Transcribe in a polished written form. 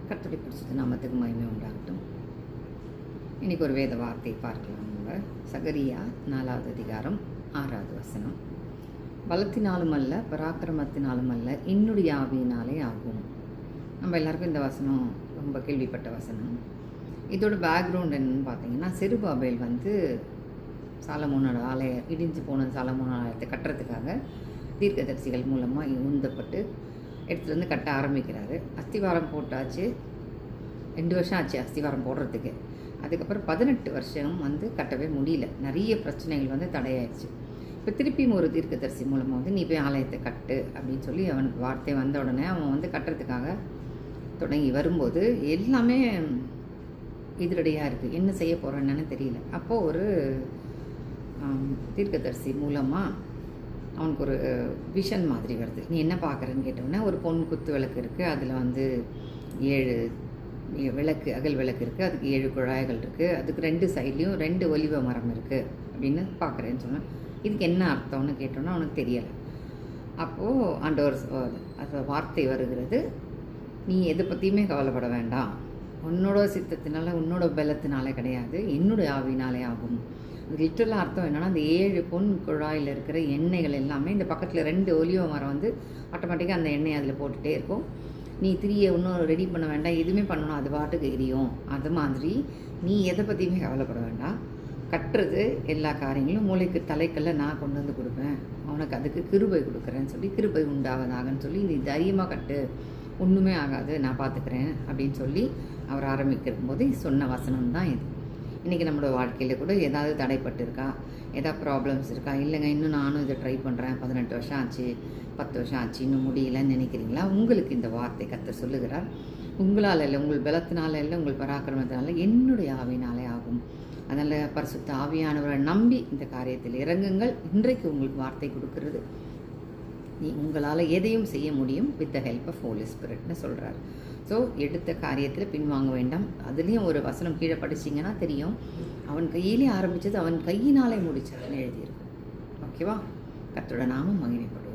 கர்த்தருடைய பரிசுத்த நாமத்துக்கு மகிமை உண்டாகட்டும். இன்றைக்கி ஒரு வேத வார்த்தை பார்க்கலாம். நம்ம சகரியா 4வது அதிகாரம் 6வது வசனம். பலத்தினாலும் அல்ல, பராக்கிரமத்தினாலும் அல்ல, என்னுடைய ஆவியினாலே ஆகும். நம்ம எல்லாருக்கும் இந்த வசனம் ரொம்ப கேள்விப்பட்ட வசனம். இதோட பேக்ரவுண்ட் என்னன்னு பார்த்தீங்கன்னா, செருபாபேல் சாலமோனோட இடிஞ்சு போன சாலமோன் ஆலயத்தை கட்டுறதுக்காக தீர்க்கதரிசிகள் மூலமாக உந்தப்பட்டு எடுத்துகிட்டு கட்ட ஆரம்பிக்கிறாரு. அஸ்திவாரம் போட்டாச்சு, 2 வருஷம் ஆச்சு அஸ்திவாரம் போடுறதுக்கு. அதுக்கப்புறம் 18 வருஷம் கட்டவே முடியல. நிறைய பிரச்சனைகள் தடையாயிடுச்சு. இப்போ திருப்பியும் ஒரு தீர்க்கதரிசி மூலமாக நீ போய் ஆலயத்தை கட்டு அப்படின்னு சொல்லி அவனுக்கு வார்த்தை வந்த உடனே அவன் கட்டுறதுக்காக தொடங்கி வரும்போது எல்லாமே எதிரடையாக இருக்குது. என்ன செய்ய போகிறேன்னு தெரியல. அப்போது ஒரு தீர்க்கதரிசி மூலமாக அவனுக்கு ஒரு விஷன் மாதிரி வருது. நீ என்ன பார்க்குறேன்னு கேட்டோன்னே, ஒரு பொன் குத்து விளக்கு இருக்குது, அதில் 7 விளக்கு, அகல் விளக்கு இருக்குது, அதுக்கு 7 குழாய்கள் இருக்குது, அதுக்கு 2 சைட்லேயும் 2 ஒலிவ மரம் இருக்குது அப்படின்னு பார்க்குறேன்னு சொன்னேன். இதுக்கு என்ன அர்த்தம்னு கேட்டோன்னா அவனுக்கு தெரியலை. அப்போது ஆண்டவர் அது வார்த்தை வருகிறது, நீ எதை பற்றியுமே கவலைப்பட வேண்டாம், உன்னோட சித்தத்தினால உன்னோட பலத்தினாலே கிடையாது, என்னுடைய ஆவினாலே ஆகும். அது லிட்டரலாக அர்த்தம் என்னென்னா, அந்த 7 பொன் குழாயில் இருக்கிற எண்ணெய்கள் எல்லாமே இந்த பக்கத்தில் 2 ஒலிவ மரம் ஆட்டோமேட்டிக்காக அந்த எண்ணெய் அதில் போட்டுகிட்டே இருக்கும். நீ திரியை இன்னும் ரெடி பண்ண வேண்டாம், எதுவுமே பண்ணணும், அது பாட்டுக்கு எரியும். அது மாதிரி நீ எதை பற்றியுமே கவலைப்பட வேண்டாம். கட்டுறது எல்லா காரியங்களும் மூளைக்கு தலைக்கல்ல நான் கொண்டு வந்து கொடுப்பேன், அவனுக்கு அதுக்கு கிருபை கொடுக்குறேன்னு சொல்லி, கிருபை உண்டாவதாகன்னு சொல்லி, நீ தைரியமாக கட்டு, ஒன்றுமே ஆகாது, நான் பார்த்துக்கிறேன் அப்படின்னு சொல்லி அவர் ஆரம்பிக்கிற போது சொன்ன வசனம் தான் இது. இன்றைக்கி நம்மளோட வாழ்க்கையில் கூட ஏதாவது தடைப்பட்டு இருக்கா, ஏதாவது ப்ராப்ளம்ஸ் இருக்கா? இல்லைங்க, இன்னும் நானும் இதை ட்ரை பண்ணுறேன், 18 வருஷம் ஆச்சு, 10 வருஷம் ஆச்சு, இன்னும் முடியலன்னு நினைக்கிறீங்களா? உங்களுக்கு இந்த வார்த்தை கர்த்தர் சொல்லுகிறார். உங்களால் இல்லை, உங்கள் பலத்தினால இல்லை, உங்கள் பராக்கிரமத்தினால, என்னுடைய ஆவினாலே ஆகும். அதனால் பரிசுத்த ஆவியானவரை நம்பி இந்த காரியத்தில் இறங்குங்கள். இன்றைக்கு உங்களுக்கு வார்த்தை கொடுக்கறது, உங்களால் எதையும் செய்ய முடியும் with the help of holy ஸ்பிரிட்னு சொல்கிறார். ஸோ எடுத்த காரியத்தில் பின்வாங்க வேண்டாம். அதுலேயும் ஒரு வசனம் கீழே படிச்சிங்கன்னா தெரியும், அவன் கையிலே ஆரம்பித்தது அவன் கையினாலே முடிச்சதுன்னு எழுதியிருக்கும். ஓகேவா? கர்த்தரோட நாமம் மகிமைப்படும்.